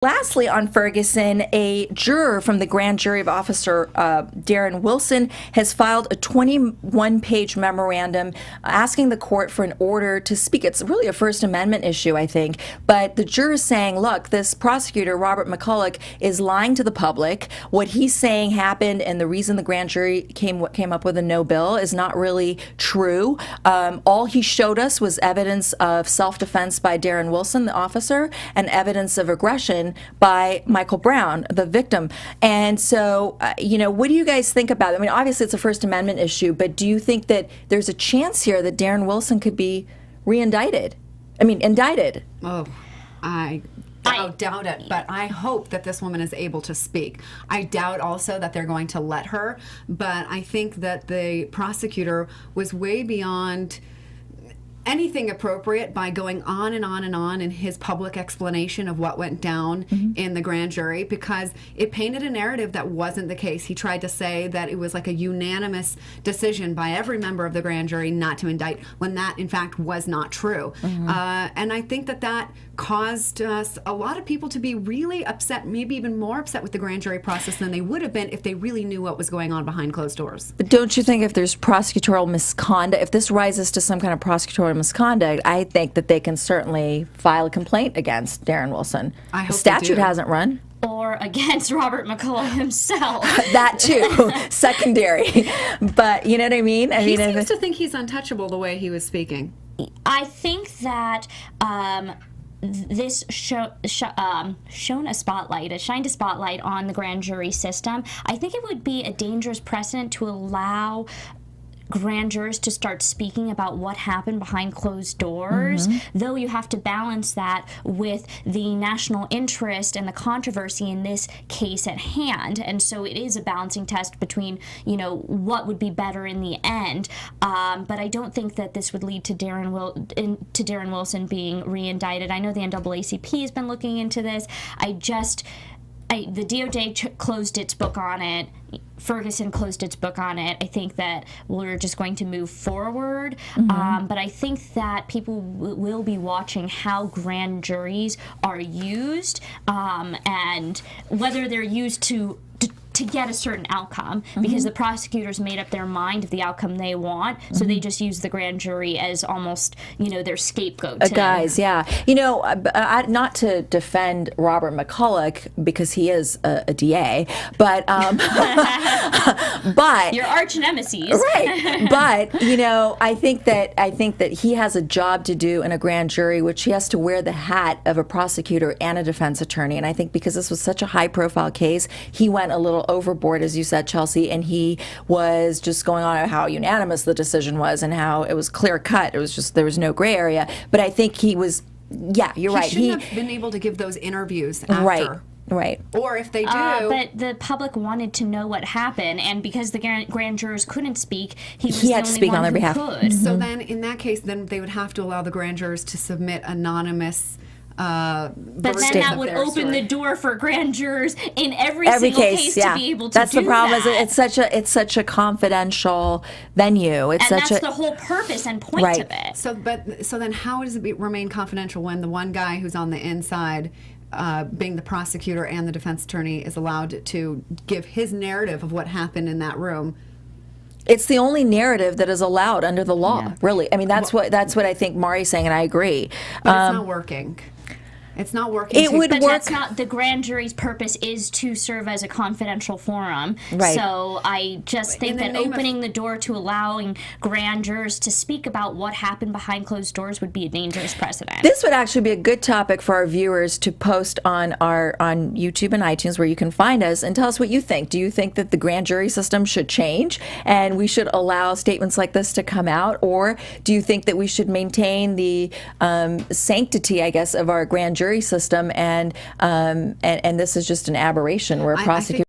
Lastly, on Ferguson, a juror from the grand jury of Officer Darren Wilson has filed a 21-page memorandum asking the court for an order to speak. It's really a First Amendment issue, I think. But the juror is saying, look, this prosecutor, Robert McCulloch, is lying to the public. What he's saying happened, and the reason the grand jury came up with a no bill is not really true. All he showed us was evidence of self-defense by Darren Wilson, the officer, and evidence of aggression by Michael Brown, the victim. And so, what do you guys think about it? I mean, obviously it's a First Amendment issue, but do you think that there's a chance here that Darren Wilson could be indicted? Oh, I doubt it, but I hope that this woman is able to speak. I doubt also that they're going to let her, but I think that the prosecutor was way beyond anything appropriate by going on and on and on in his public explanation of what went down in the grand jury, because it painted a narrative that wasn't the case. He tried to say that it was like a unanimous decision by every member of the grand jury not to indict, when that in fact was not true. And I think that caused a lot of people to be really upset, maybe even more upset with the grand jury process than they would have been if they really knew what was going on behind closed doors. But don't you think if there's prosecutorial misconduct, if this rises to some kind of prosecutorial misconduct, I think that they can certainly file a complaint against Darren Wilson. I hope the statute they do. hasn't run. Or against Robert McCulloch himself. That too, secondary. But you know what I mean? He seems to think he's untouchable the way he was speaking. I think that this shined a spotlight on the grand jury system. I think it would be a dangerous precedent to allow grand jurors to start speaking about what happened behind closed doors, though you have to balance that with the national interest and the controversy in this case at hand. And so it is a balancing test between, what would be better in the end. But I don't think that this would lead to Darren Wilson being re-indicted. I know the NAACP has been looking into this. The DOJ closed its book on it. Ferguson closed its book on it. I think that we're just going to move forward. But I think that people will be watching how grand juries are used and whether they're used to get a certain outcome, because the prosecutors made up their mind of the outcome they want, so they just use the grand jury as almost, their scapegoat. Guys, yeah. Not to defend Robert McCulloch, because he is a DA, but but your arch nemesis, right? But I think that he has a job to do in a grand jury, which he has to wear the hat of a prosecutor and a defense attorney. And I think because this was such a high-profile case, he went a little overboard, as you said, Chelsea, and he was just going on how unanimous the decision was and how it was clear cut. It was just, there was no gray area. But I think he was, you're right. He shouldn't have been able to give those interviews after. Right. Or if they do. But the public wanted to know what happened, and because the grand jurors couldn't speak, he had to speak on their behalf. Could. So then, in that case, then they would have to allow the grand jurors to submit anonymous. But then that would open the door for grand jurors in every single case to be able to That's do the problem. that. It's such a confidential venue. That's the whole purpose and point of it. So then how does it remain confidential when the one guy who's on the inside, being the prosecutor and the defense attorney, is allowed to give his narrative of what happened in that room? It's the only narrative that is allowed under the law, really. I mean, that's what I think Mari's saying, and I agree. But it's not working. It's not working. It would but work. That's not the grand jury's purpose. Is to serve as a confidential forum. Right. So I just think that opening the door to allowing grand jurors to speak about what happened behind closed doors would be a dangerous precedent. This would actually be a good topic for our viewers to post on YouTube and iTunes, where you can find us, and tell us what you think. Do you think that the grand jury system should change and we should allow statements like this to come out, or do you think that we should maintain the sanctity, I guess, of our grand jury system, and this is just an aberration where prosecutors